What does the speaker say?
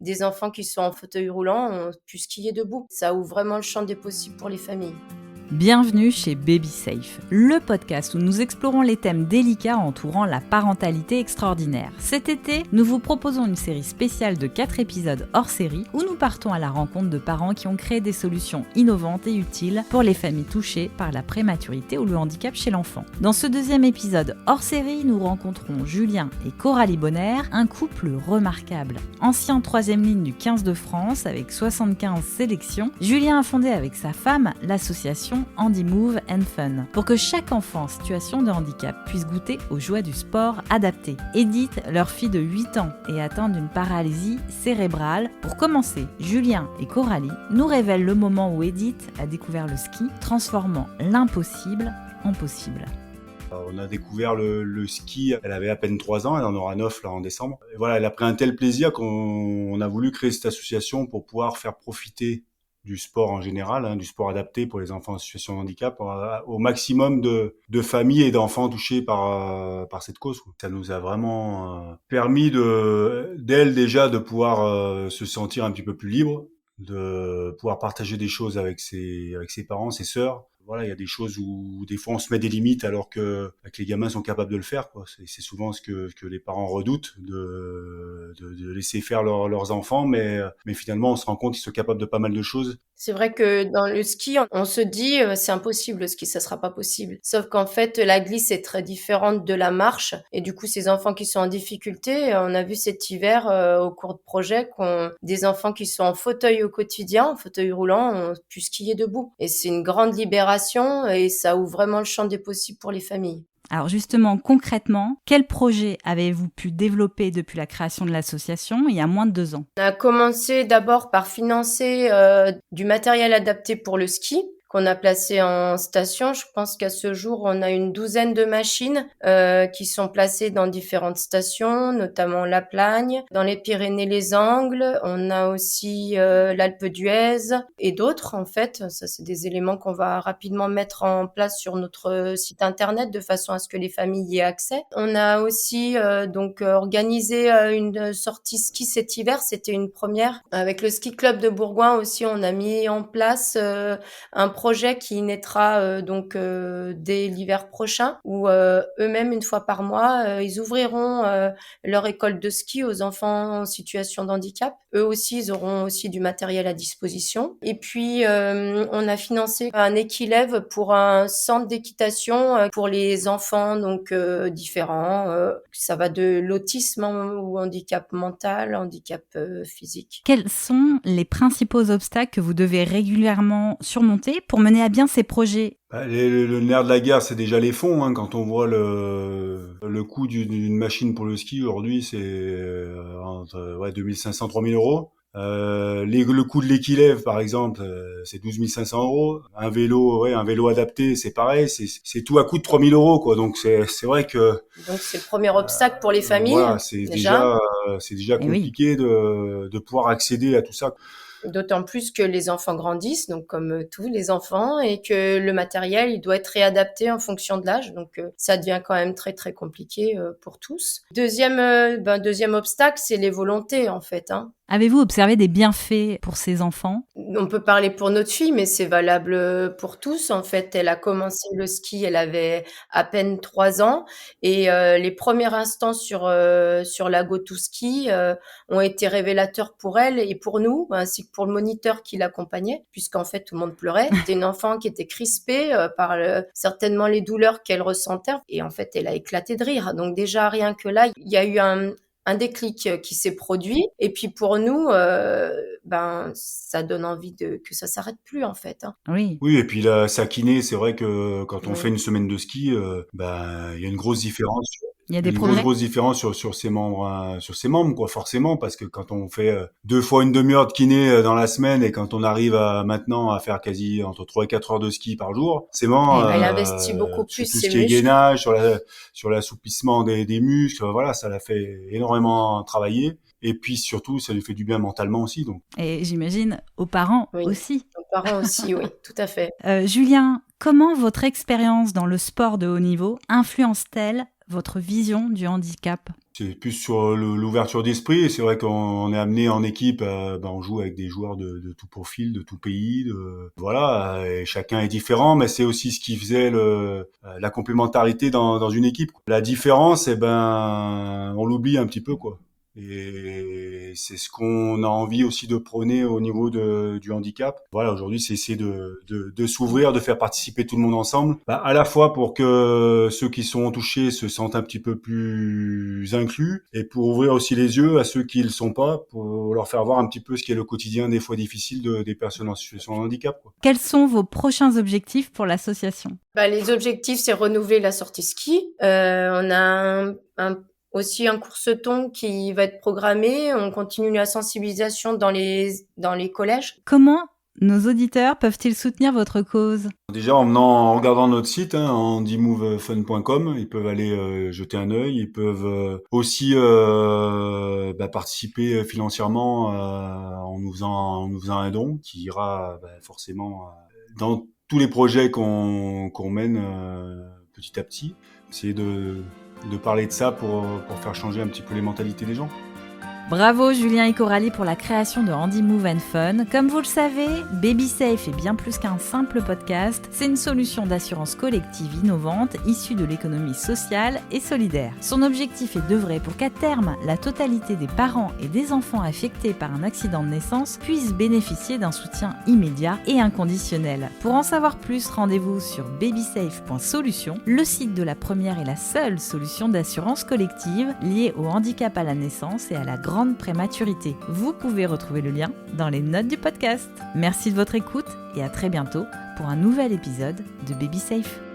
des enfants qui sont en fauteuil roulant ont pu skier debout. Ça ouvre vraiment le champ des possibles pour les familles. Bienvenue chez Baby Safe, le podcast où nous explorons les thèmes délicats entourant la parentalité extraordinaire. Cet été, nous vous proposons une série spéciale de 4 épisodes hors série où nous partons à la rencontre de parents qui ont créé des solutions innovantes et utiles pour les familles touchées par la prématurité ou le handicap chez l'enfant. Dans ce deuxième épisode hors série, nous rencontrons Julien et Coralie Bonner, un couple remarquable. Ancien 3e ligne du 15 de France avec 75 sélections, Julien a fondé avec sa femme l'association Handy Move and Fun pour que chaque enfant en situation de handicap puisse goûter aux joies du sport adapté. Edith, leur fille de 8 ans, est atteinte d'une paralysie cérébrale. Pour commencer, Julien et Coralie nous révèlent le moment où Edith a découvert le ski, transformant l'impossible en possible. On a découvert le ski, elle avait à peine 3 ans, elle en aura 9 là en décembre. Et voilà, elle a pris un tel plaisir qu'on a voulu créer cette association pour pouvoir faire profiter du sport en général, du sport adapté pour les enfants en situation de handicap, au maximum de familles et d'enfants touchés par cette cause. Ça nous a vraiment permis d'elle déjà de pouvoir se sentir un petit peu plus libre, de pouvoir partager des choses avec ses parents, ses sœurs. Voilà, il y a des choses où des fois on se met des limites alors que les gamins sont capables de le faire, quoi. C'est souvent ce que les parents redoutent, de laisser faire leurs enfants, mais finalement on se rend compte qu'ils sont capables de pas mal de choses. C'est vrai que dans le ski, on se dit c'est impossible le ski, ça sera pas possible. Sauf qu'en fait, la glisse est très différente de la marche. Et du coup, ces enfants qui sont en difficulté, on a vu cet hiver au cours de projet des enfants qui sont en fauteuil au quotidien, en fauteuil roulant, ont pu skier debout. Et c'est une grande libération et ça ouvre vraiment le champ des possibles pour les familles. Alors justement, concrètement, quel projet avez-vous pu développer depuis la création de l'association il y a moins de 2 ans ? On a commencé d'abord par financer du matériel adapté pour le ski qu'on a placé en station. Je pense qu'à ce jour, on a une 12aine de machines qui sont placées dans différentes stations, notamment La Plagne, dans les Pyrénées, les Angles. On a aussi l'Alpe d'Huez et d'autres, en fait. Ça, c'est des éléments qu'on va rapidement mettre en place sur notre site internet de façon à ce que les familles y aient accès. On a aussi organisé une sortie ski cet hiver. C'était une première. Avec le Ski Club de Bourgoin aussi, on a mis en place un projet qui naîtra dès l'hiver prochain où eux-mêmes, une fois par mois, ils ouvriront leur école de ski aux enfants en situation de handicap. Eux aussi, ils auront aussi du matériel à disposition. Et puis, on a financé un équilève pour un centre d'équitation pour les enfants différents. Ça va de l'autisme ou handicap mental, handicap physique. Quels sont les principaux obstacles que vous devez régulièrement surmonter pour mener à bien ces projets ? Le nerf de la guerre, c'est déjà les fonds. Quand on voit le coût d'une machine pour le ski, aujourd'hui, c'est entre 2500 3000 euros. Le coût de l'équilève, par exemple, c'est 12 500 euros. Un vélo adapté, c'est pareil, c'est tout à coût de 3000 euros, quoi. Donc c'est vrai que. Donc c'est le premier obstacle pour les familles. Voilà, c'est déjà compliqué de pouvoir accéder à tout ça. D'autant plus que les enfants grandissent, donc comme tous les enfants, et que le matériel, il doit être réadapté en fonction de l'âge. Donc ça devient quand même très très compliqué pour tous. Deuxième obstacle, c'est les volontés en fait. Avez-vous observé des bienfaits pour ces enfants ? On peut parler pour notre fille, mais c'est valable pour tous. En fait, elle a commencé le ski, elle avait à peine 3 ans, et les premiers instants sur la Go-To-Ski ont été révélateurs pour elle et pour nous, ainsi que pour le moniteur qui l'accompagnait, puisqu'en fait tout le monde pleurait. C'était une enfant qui était crispée par certainement les douleurs qu'elle ressentait, et en fait elle a éclaté de rire. Donc déjà rien que là, il y a eu un déclic qui s'est produit, et puis pour nous, ça donne envie que ça s'arrête plus en fait. Oui. Oui, et puis là, sa kiné, c'est vrai que quand on fait une semaine de ski, il y a une grosse différence. Il y a des progrès. Grosse différence sur ses membres, quoi, forcément, parce que quand on fait 2 fois une demi-heure de kiné dans la semaine et quand on arrive maintenant à faire quasi entre 3 et 4 heures de ski par jour, c'est bon. Elle investit beaucoup plus sur tout ses ce qui est muscles. gainage, sur l'assouplissement des muscles, voilà, ça l'a fait énormément travailler. Et puis surtout, ça lui fait du bien mentalement aussi. Donc. Et j'imagine aux parents aussi. Aux parents aussi, oui, tout à fait. Julien, comment votre expérience dans le sport de haut niveau influence-t-elle votre vision du handicap ? C'est plus sur l'ouverture d'esprit. Et c'est vrai qu'on est amené en équipe, on joue avec des joueurs de tout profil, de tout pays. Voilà, et chacun est différent, mais c'est aussi ce qui faisait la complémentarité dans une équipe. La différence, on l'oublie un petit peu, quoi. Et c'est ce qu'on a envie aussi de prôner au niveau du handicap. Voilà, aujourd'hui, c'est essayer de s'ouvrir, de faire participer tout le monde ensemble, à la fois pour que ceux qui sont touchés se sentent un petit peu plus inclus, et pour ouvrir aussi les yeux à ceux qui le sont pas, pour leur faire voir un petit peu ce qu'est le quotidien des fois difficile des personnes en situation de handicap, quoi. Quels sont vos prochains objectifs pour l'association ? Les objectifs, c'est renouveler la sortie ski. On a aussi un course-ton qui va être programmé. On continue la sensibilisation dans les collèges. Comment nos auditeurs peuvent-ils soutenir votre cause ? Déjà en regardant notre site, handymovefun.com, ils peuvent aller jeter un œil. Ils peuvent aussi participer financièrement en nous faisant un don qui ira forcément dans tous les projets qu'on mène petit à petit. Essayer de parler de ça pour faire changer un petit peu les mentalités des gens. Bravo Julien et Coralie pour la création de Handy Move and Fun. Comme vous le savez, Baby Safe est bien plus qu'un simple podcast. C'est une solution d'assurance collective innovante issue de l'économie sociale et solidaire. Son objectif est d'œuvrer pour qu'à terme, la totalité des parents et des enfants affectés par un accident de naissance puissent bénéficier d'un soutien immédiat et inconditionnel. Pour en savoir plus, rendez-vous sur babysafe.solution, le site de la première et la seule solution d'assurance collective liée au handicap à la naissance et à la grande prématurité. Vous pouvez retrouver le lien dans les notes du podcast. Merci de votre écoute et à très bientôt pour un nouvel épisode de Baby Safe.